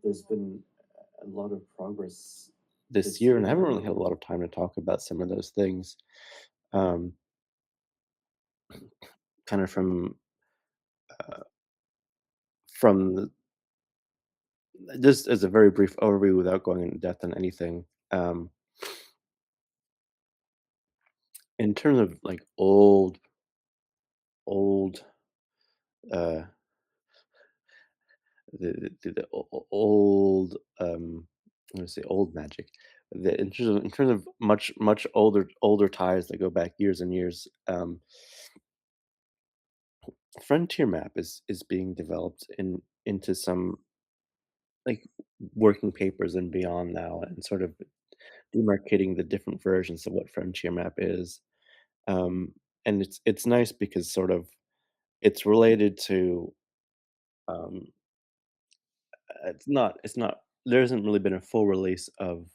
there's been a lot of progress this this year, and year, I and I haven't haven't really really had a lot of time to talk about some of those things. Um, kind of uh, from just as a very brief overview without going into depth on anything. In terms of like old, uh, old, I'm gonna say old magic. In terms of much older ties that go back years and years. Frontier map is being developed into some like working papers and beyond now, and sort of demarcating the different versions of what frontier map is. Um, and it's nice because sort of it's related to um, it's not there hasn't really been a full release of,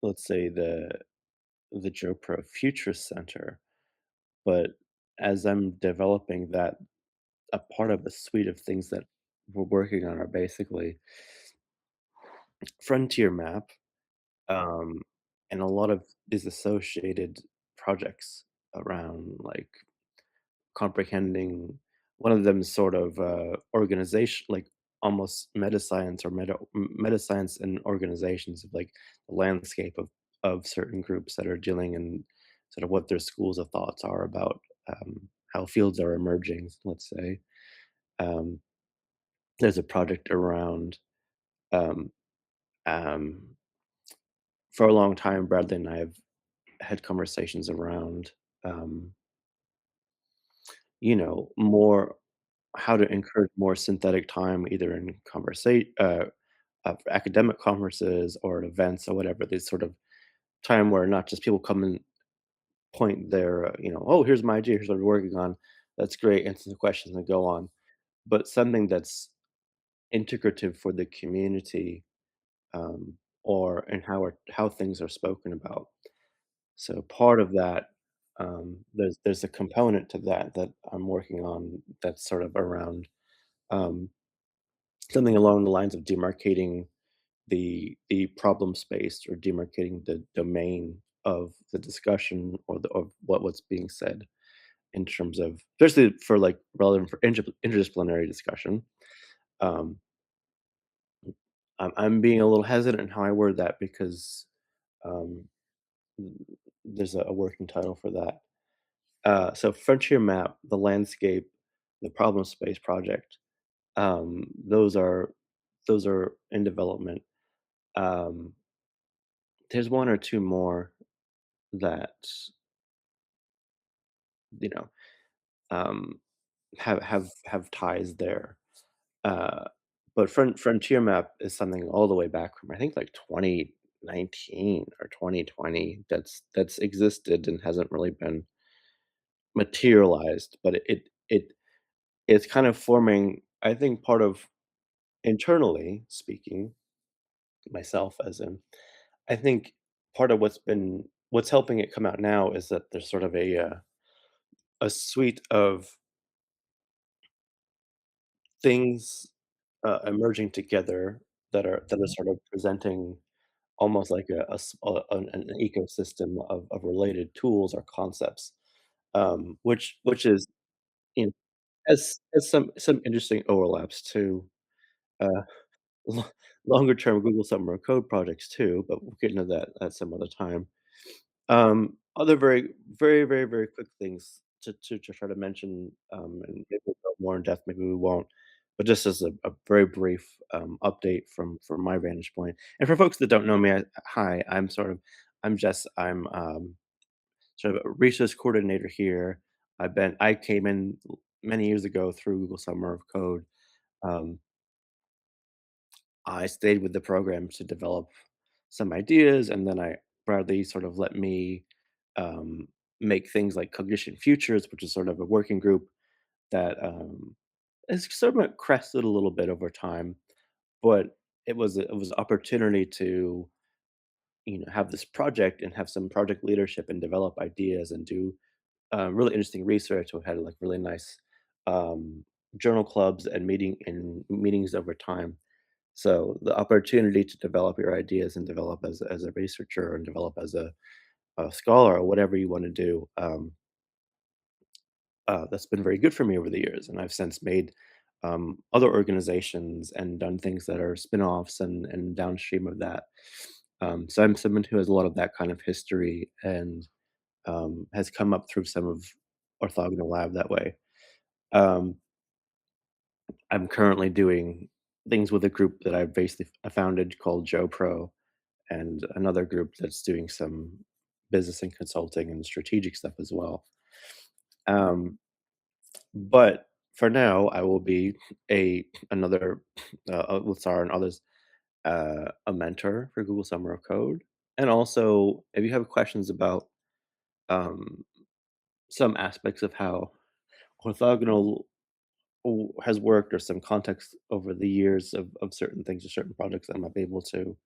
let's say, the JoPro Futurist Center, but as I'm developing that, a part of the suite of things that we're working on are basically frontier map, um, and a lot of these associated projects around like comprehending. One of them is sort of organization, like almost meta science or meta science and organizations of like the landscape of certain groups that are dealing in sort of what their schools of thoughts are about how fields are emerging. Let's say um, there's a project around um, um, for a long time. Bradley and I have had conversations around um, more how to encourage more synthetic time, either in academic conferences or at events or whatever. This sort of time where not just people come and point their, oh, here's my idea, here's what we're working on. That's great. Answer the questions and go on. But something that's integrative for the community, or and how things are spoken about. So part of that, there's a component to that I'm working on that's sort of around um, something along the lines of demarcating the problem space, or demarcating the domain of the discussion, or of what's being said, in terms of, especially for like relevant for interdisciplinary discussion. Um, I'm being a little hesitant in how I word that because um, there's a working title for that. So frontier map, the landscape, the problem space project. Um, those are those are in development. Um, there's one or two more that you know um, have ties there. Uh, but Frontier Map is something all the way back from, I think, like 2019 or 2020, that's existed and hasn't really been materialized. But it's kind of forming, I think, part of, internally speaking, myself as in, I think part of what's helping it come out now is that there's sort of a suite of things emerging together that are sort of presenting almost like an ecosystem of related tools or concepts, which is, you know, has some interesting overlaps too. Uh, lo Longer term Google Summer of Code projects too, but we'll get into that at some other time. Other very quick things to try to mention, and maybe we'll go more in depth, maybe we won't, but just as a very brief, update from my vantage point. And for folks that don't know me, hi, I'm Jess. I'm, sort of a research coordinator here. I came in many years ago through Google Summer of Code. Um, I stayed with the program to develop some ideas, and then Bradley sort of let me um, make things like Cognition Futures, which is sort of a working group that has sort of crested a little bit over time. But it was an opportunity to, have this project and have some project leadership and develop ideas and do really interesting research. We had like really nice um, journal clubs and meetings over time. So the opportunity to develop your ideas and develop as a researcher and develop as a scholar or whatever you want to do, that's been very good for me over the years. And I've since made other organizations and done things that are spin-offs and downstream of that. So I'm someone who has a lot of that kind of history and has come up through some of orthogonal lab that way. Um, I'm currently doing things with a group that I basically founded called JoPro, and another group that's doing some business and consulting and strategic stuff as well. Um, but for now, I will be a another with Sarah and others, a mentor for Google Summer of Code, and also if you have questions about um, some aspects of how orthogonal has worked or some context over the years of certain things or certain projects, I might be able to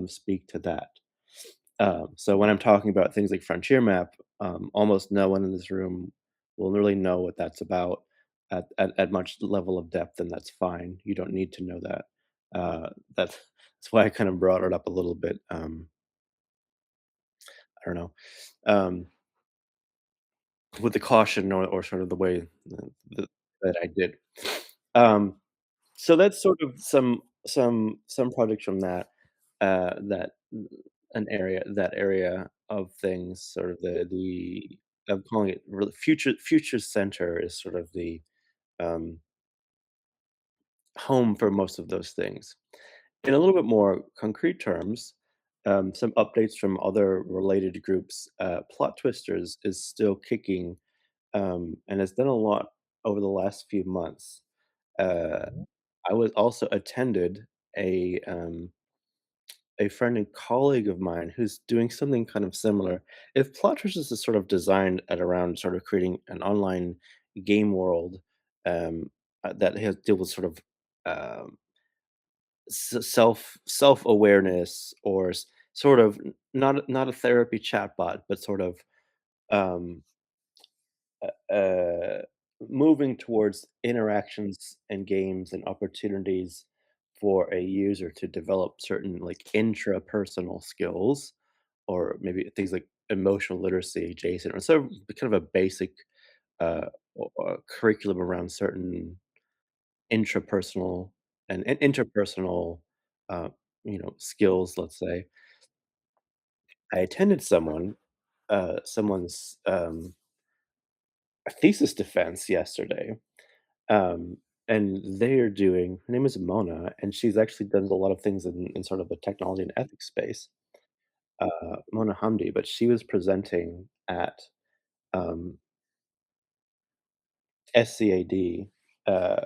speak to that. So when I'm talking about things like Frontier Map, almost no one in this room will really know what that's about at much level of depth, and that's fine. You don't need to know that. That's why I kind of brought it up a little bit. I don't know, um, with the caution or sort of the way that I did. Um, So that's sort of some projects from that that area of things, sort of the I'm calling it really future center is sort of the, um, home for most of those things. In a little bit more concrete terms, some updates from other related groups, Plot Twisters is still kicking, and has done a lot over the last few months. Uh I was also attended a, um, a friend and colleague of mine who's doing something kind of similar. If Plotters is sort of designed at around sort of creating an online game world, that has deal with sort of, um, self-awareness or sort of not a therapy chatbot, but sort of, um uh, moving towards interactions and games and opportunities for a user to develop certain like intrapersonal skills or maybe things like emotional literacy adjacent or sort of kind of a basic uh, curriculum around certain intrapersonal and interpersonal uh, skills, let's say. I attended someone's thesis defense yesterday. And they're doing her name is Mona, and she's actually done a lot of things in sort of the technology and ethics space, Mona Hamdi, but she was presenting at, um, SCAD, uh,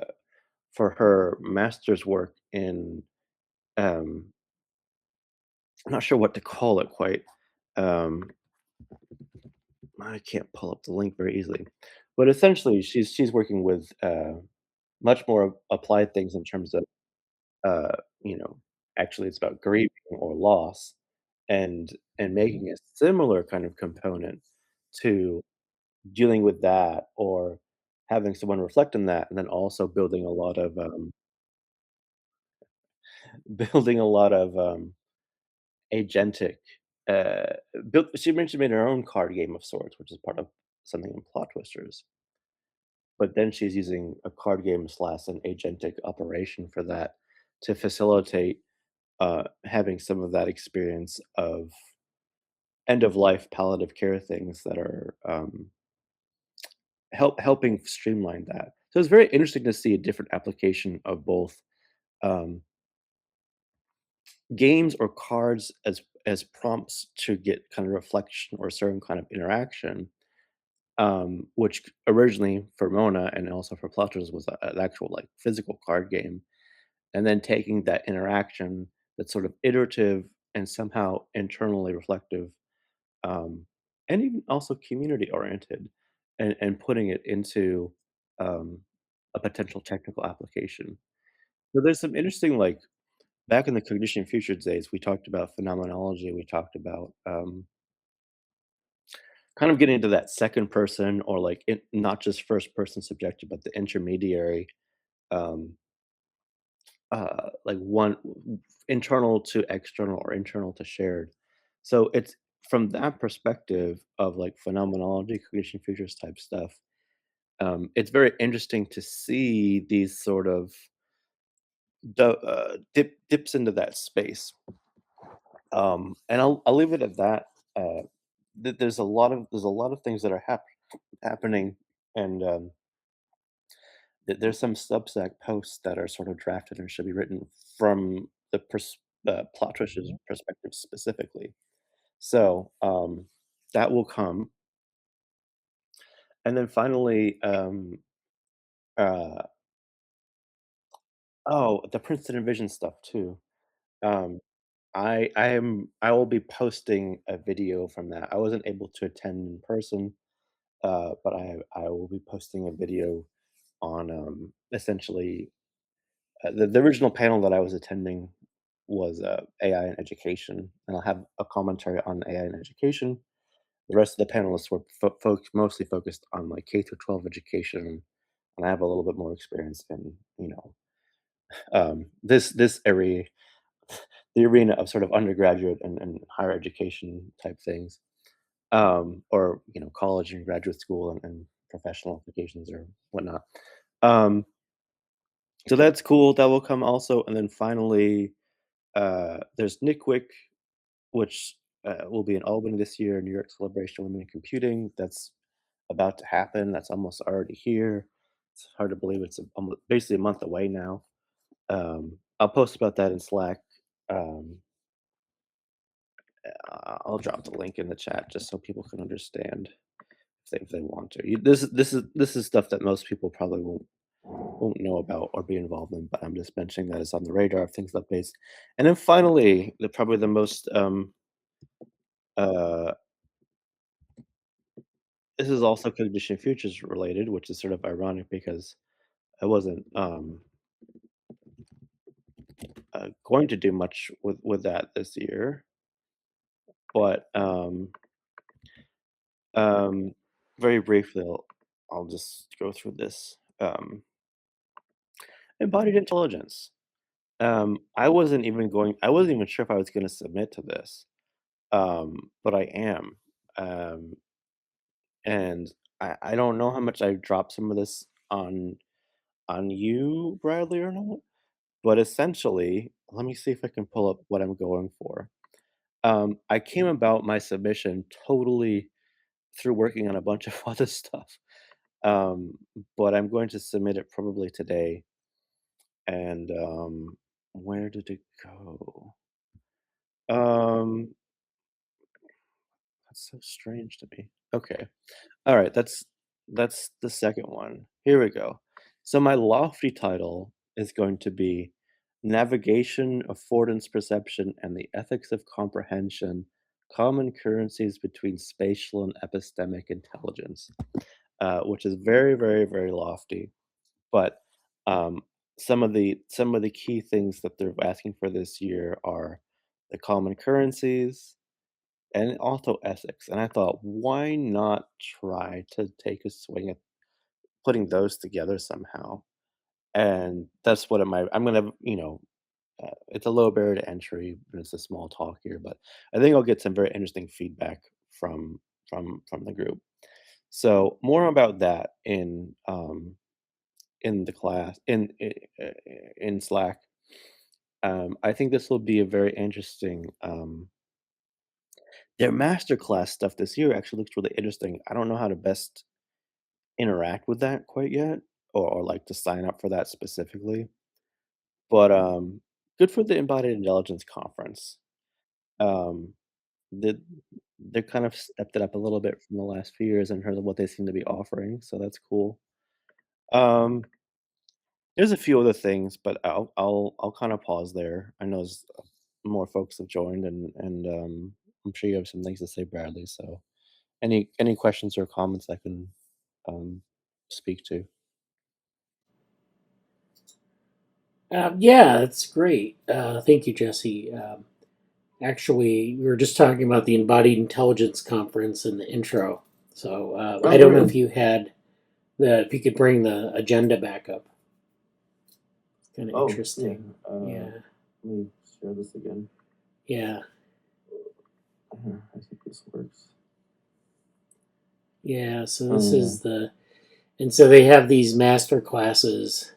for her master's work in, um, I'm not sure what to call it quite. Um, I can't pull up the link very easily, but essentially she's working with, much more applied things in terms of uh, you know, actually it's about grieving or loss and making a similar kind of component to dealing with that or having someone reflect on that and then also building a lot of building a lot of agentic uh built she mentioned made her own card game of sorts, which is part of something in plot twisters. But then she's using a card game slash an agentic operation for that to facilitate having some of that experience of end of life palliative care things that are helping streamline that. So it's very interesting to see a different application of both um, games or cards as prompts to get kind of reflection or certain kind of interaction, which originally for Mona and also for Plotters was an actual like physical card game, and then taking that interaction that's sort of iterative and somehow internally reflective, and even also community oriented and putting it into um, a potential technical application. So there's some interesting like back in the cognition future days, we talked about phenomenology. We talked about kind of getting into that second person or like not just first person subjective, but the intermediary um, like one internal to external or internal to shared. So it's from that perspective of like phenomenology, cognition futures type stuff. It's very interesting to see these sort of dips into that space. And I'll leave it at that. Uh, there's a lot of things that are happening, and there's some Substack posts that are sort of drafted and should be written from the plot twist's perspective specifically. So that will come, and then finally, uh, oh, the Princeton Envision stuff too. Um, I will be posting a video from that. I wasn't able to attend in person, but I will be posting a video on essentially the original panel that I was attending was AI in education, and I'll have a commentary on AI in education. The rest of the panelists were mostly focused on like K through 12 education, and I have a little bit more experience in this area, the arena of sort of undergraduate and higher education type things, or college and graduate school and professional applications or whatnot. Um, so that's cool. That will come also, and then finally, there's NICWIC, which will be in Albany this year, New York Celebration of Women in Computing. That's about to happen. That's almost already here. It's hard to believe it's basically a month away now. I'll post about that in Slack. Um, I'll drop the link in the chat just so people can understand if they want to. This is stuff that most people probably won't know about or be involved in, but I'm just mentioning that it's on the radar of things like this. And then finally, probably the most uh, this is also cognition futures related, which is sort of ironic because I wasn't going to do much with that this year, but um, very briefly, I'll just go through this. Embodied intelligence. I wasn't even sure if I was going to submit to this, but I am. Um, and I don't know how much I dropped some of this on you, Bradley, or not. But essentially, let me see if I can pull up what I'm going for. I came about my submission totally through working on a bunch of other stuff. Um, but I'm going to submit it probably today. And where did it go? Um, that's so strange to me. Okay. All right, that's the second one. Here we go. So my lofty title is going to be Navigation, Affordance Perception, and the Ethics of Comprehension: Common Currencies Between Spatial and Epistemic Intelligence, which is very, very, very lofty. But um, some of the key things that they're asking for this year are the common currencies, and also ethics. And I thought, why not try to take a swing at putting those together somehow? And that's what it might. I'm gonna, it's a low barrier to entry, and it's a small talk here, but I think I'll get some very interesting feedback from the group. So more about that in the class in Slack. I think this will be a very interesting. Their masterclass stuff this year actually looks really interesting. I don't know how to best interact with that quite yet, or like to sign up for that specifically. But good for the Embodied Intelligence conference. Um, the they kind of stepped it up a little bit from the last few years in terms of what they seem to be offering, so that's cool. Um, there's a few other things, but I'll kind of pause there. I know more folks have joined, and I'm sure you have some things to say, Bradley. So any questions or comments I can um, speak to? Yeah, that's great. Thank you, Jesse. Actually, we were just talking about the Embodied Intelligence Conference in the intro. So Oh, I don't know great. if you had if you could bring the agenda back up. kind of Oh, yeah. interesting. Yeah. Let me share this again. Yeah. I think this works. Yeah. So this is and so they have these master classes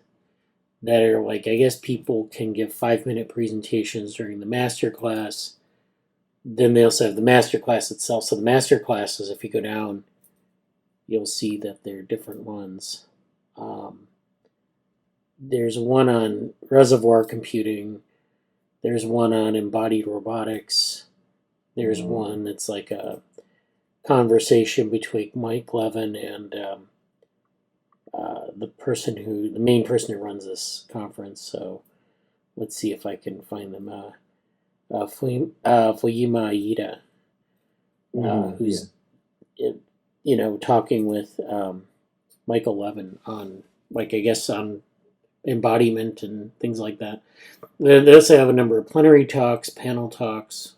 that are like, I guess people can give 5-minute presentations during the master class. Then they also have the master class itself. So the master classes, if you go down, you'll see that they're different ones. There's one on reservoir computing. There's one on embodied robotics. There's one that's like a conversation between Mike Levin and the main person who runs this conference. So let's see if I can find them. Fuyima Aida, who's talking with Michael Levin on, like, I guess on embodiment and things like that. They also have a number of plenary talks, panel talks.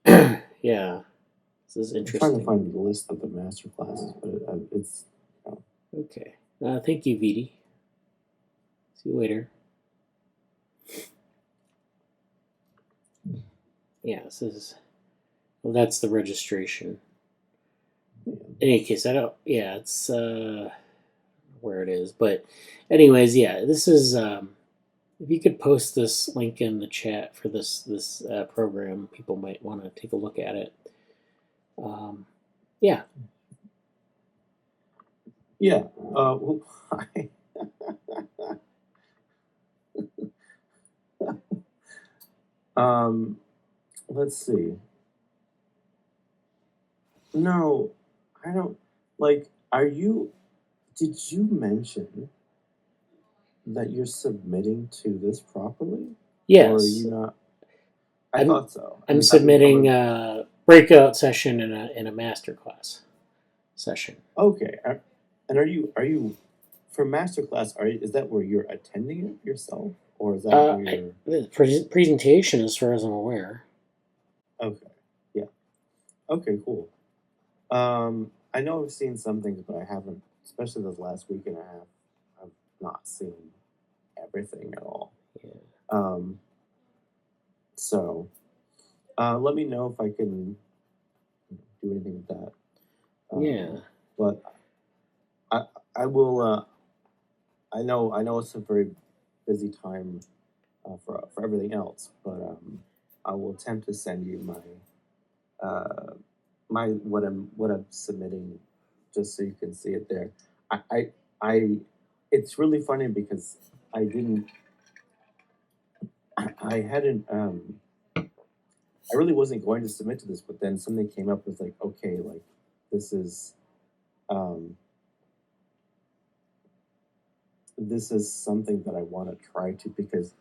Yeah, this is interesting. I'm trying to find the list of the master classes, but it's okay. Thank you, Vidi. See you later. Yeah, this is. Well, that's the registration. In any case, I don't. Yeah, it's where it is, but anyways, yeah, this is. If you could post this link in the chat for this program, people might want to take a look at it. Yeah. Yeah. Let's see. No, I don't like. Did you mention that you're submitting to this properly? Yes. Or are you not? I thought so. I'm submitting a breakout session in a masterclass session. Okay. And are you for masterclass? Is that where you're attending it yourself, or is that where the presentation, as far as I'm aware? Okay. Yeah. Okay. Cool. I know I've seen some things, but I haven't, especially this last week and a half. I've not seen everything at all. Yeah. So, let me know if I can do anything with that. Yeah. But I will. I know it's a very busy time for everything else, but I will attempt to send you my what I'm submitting, just so you can see it there. I it's really funny because I didn't. I hadn't. I really wasn't going to submit to this, but then something came up with like, okay, like this is something that I want to try to, because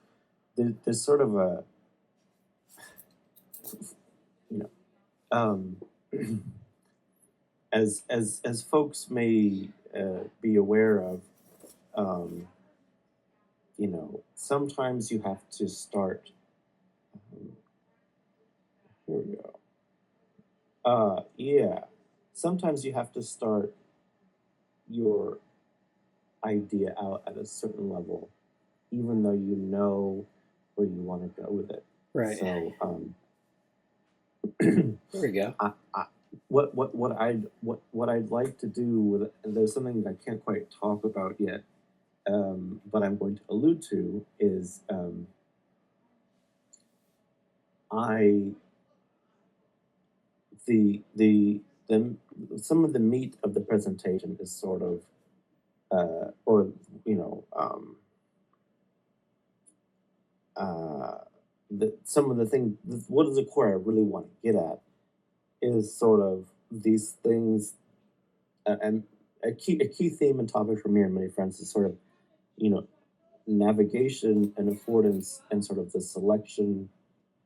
there's sort of a as folks may be aware of, sometimes you have to start. Here we go. Yeah, sometimes you have to start your idea out at a certain level, even though you know where you want to go with it. Right. So, there we go. What I'd like to do with it, and there's something that I can't quite talk about yet, but I'm going to allude to, is some of the meat of the presentation is sort of some of the thing, what is the core I really want to get at is sort of these things, and a key theme and topic for me and many friends is sort of, navigation and affordance, and sort of the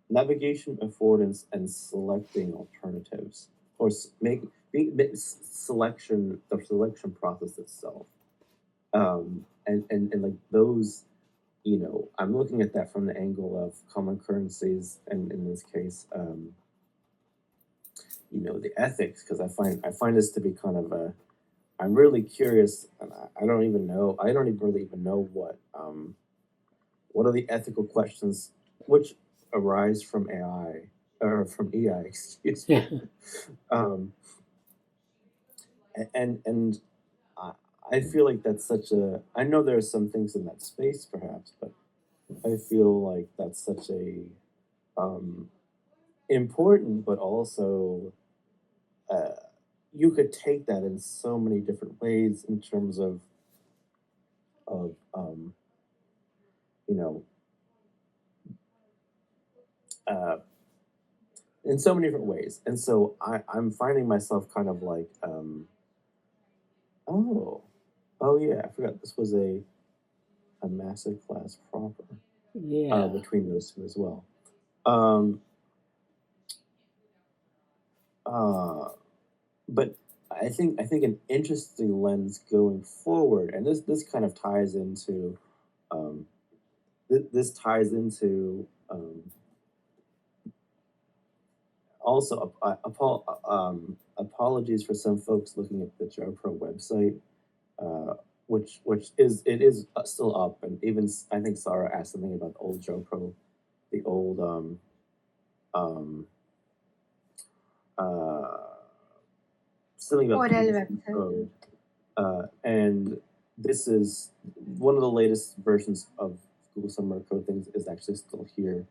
navigation, affordance, and selecting alternatives, or the selection process itself, and like those, I'm looking at that from the angle of common currencies, and in this case, the ethics, because I find this to be kind of I'm really curious, and I don't even know. I don't even really even know what are the ethical questions which arise from AI or from EI, excuse me. Um, and I, I feel like that's such a. I know there are some things in that space, perhaps, but I feel like that's such a um, important, but also uh, you could take that in so many different ways in terms of you know uh, in so many different ways. And so I'm finding myself kind of like, oh, oh yeah, I forgot this was a massive class proper Yeah. between those two as well. Um, uh, but I think an interesting lens going forward, and this kind of ties into um, this ties into also apologies for some folks looking at the JoPro website, which is it is still up, and even I think Sarah asked something about the old JoPro, the old um uh something about Oral Google Summer website. Code, and this is one of the latest versions of Google Summer Code things is actually still here,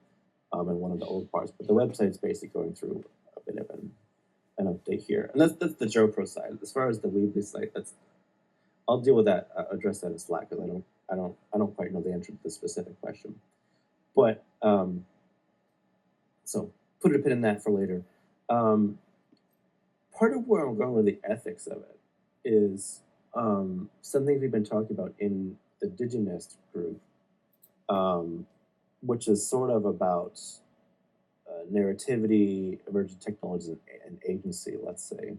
in one of the old parts, but the website's basically going through a bit of an update here, and that's the JoPro side. As far as the Weebly site, that's I'll deal with that, address that in Slack because I don't quite know the answer to the specific question. But so put a pin in that for later. Um, Part of where I'm going with the ethics of it is something we've been talking about in the DigiNest group, um, which is sort of about narrativity, emerging technologies, and agency. Let's say.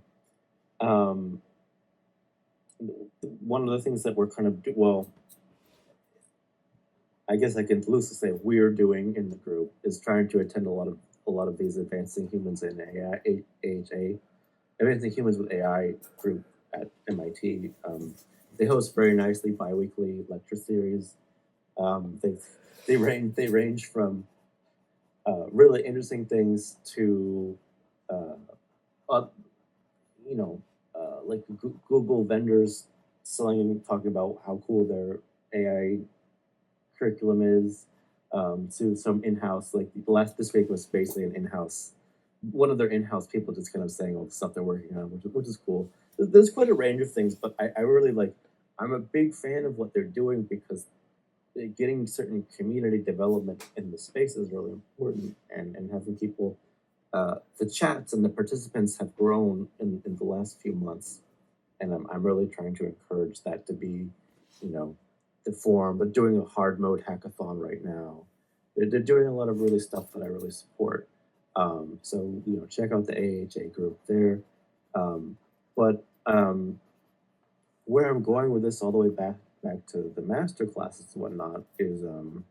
Um, One of the things that we're kind of well, I guess I can loosely say we're doing in the group is trying to attend a lot of these advancing humans in AI, AHA, advancing humans with AI group at MIT. They host very nicely biweekly lecture series. They range from really interesting things to uh, uh, like Google vendors selling and talking about how cool their AI curriculum is, to some in-house, like the last this week was basically an in-house, one of their in-house people just kind of saying all the stuff they're working on, which is cool. There's quite a range of things, but I really like. I'm a big fan of what they're doing because getting certain community development in the space is really important, and having people, the chats and the participants have grown in the last few months, and I'm really trying to encourage that to be, you know, the form. But doing a hard mode hackathon right now, they're doing a lot of really stuff that I really support. So check out the AHA group there. But where I'm going with this all the way back to the master classes and whatnot is um,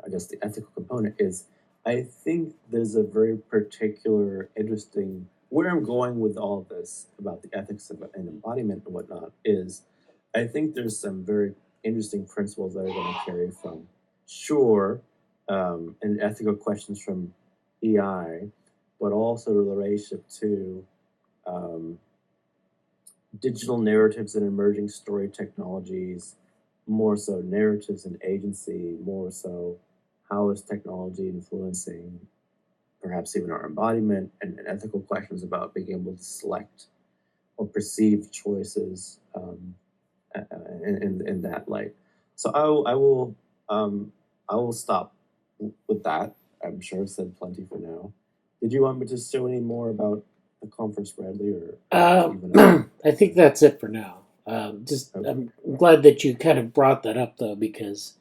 I guess the ethical component is I think there's a very particular interesting where I'm going with all of this about the ethics of an embodiment and whatnot is I think there's some very interesting principles that are going to carry from sure and ethical questions from EI, but also the relationship to um, digital narratives and emerging story technologies, more so narratives and agency, more so how is technology influencing perhaps even our embodiment, and ethical questions about being able to select or perceive choices, in that light. So um, I will stop with that. I'm sure I've said plenty for now. Did you want me to show any more about the conference, Bradley, or even I think that's it for now. Just okay? I'm glad that you kind of brought that up though, because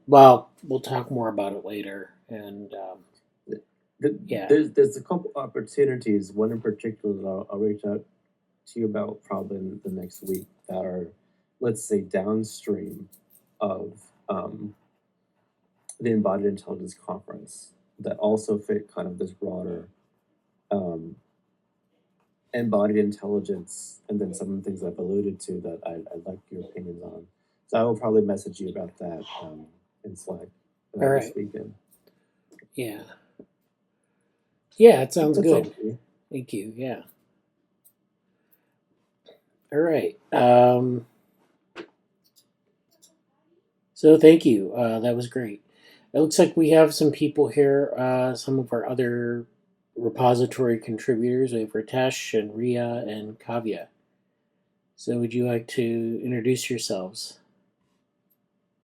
well, we'll talk more about it later. And yeah, There's a couple opportunities. One in particular that I'll reach out to you about probably in the next week that are, let's say, downstream of the Embodied Intelligence Conference that also fit kind of this broader embodied intelligence, and then some of the things I've alluded to that I'd like your opinions on. So I will probably message you about that in Slack All this right. weekend. Yeah. Yeah, it sounds That's all good. for me. Thank you. Yeah. All right. So thank you. That was great. It looks like we have some people here. Some of our other repository contributors. We have Ritesh and Ria and Kavya. So would you like to introduce yourselves?